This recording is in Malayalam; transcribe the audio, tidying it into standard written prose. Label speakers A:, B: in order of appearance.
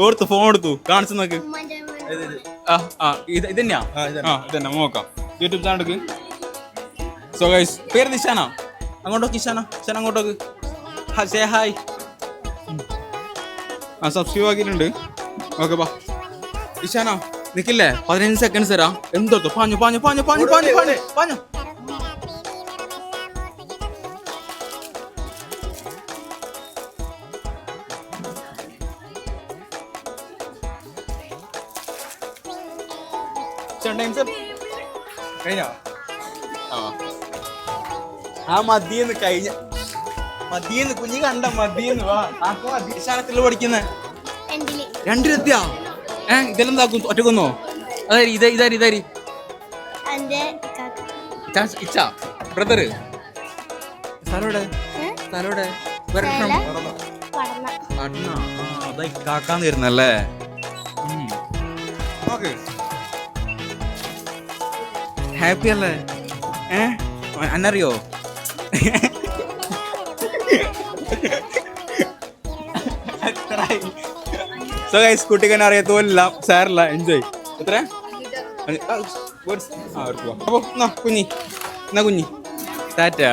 A: ഓർത്തു ഫോൺ എടുത്തു കാണിച്ചു നോക്ക്. ഇതന്നെയാ ഇതന്നെ നോക്കാം. യൂട്യൂബ് ചാനൽ എടുക്ക്. സോ ഗൈസ് പേര് ഇഷാന. അങ്ങോട്ടോക്ക് ഇഷാന. ഇഷാന അങ്ങോട്ടോക്ക്. ഹായ്. സബ്സ്ക്രൈബ് ആക്കിയിട്ടുണ്ട്. ഓക്കെ ബാ. ഇഷാന നിക്കില്ലേ 15 സെക്കൻഡ്സ് തരാം. എന്തോർത്തു പാഞ്ഞു. കഴിഞ്ഞോ? ആ മതിയെന്ന് കുഞ്ഞി കണ്ട മതിയെന്ന്. വാ മധ്യസ്ഥാനത്തില് പഠിക്കുന്നേ 2-ലെത്തിയാ. ഇതെല്ലാം എന്താക്കും ഒറ്റക്കൊന്നോ? അതായി ഇതാരി ഇച്ച ബ്രദറ് സ്ഥലോടെ അതായി കാക്കാന്ന് വരുന്നല്ലേ. ഹാപ്പി അല്ലേ? അന്നറിയോ? സോ ഗൈസ് കുട്ടിക്കനെ അറിയാത്തോല്ല സാറില്ല. എൻജോയ്. എത്ര കുഞ്ഞി ടാറ്റാ.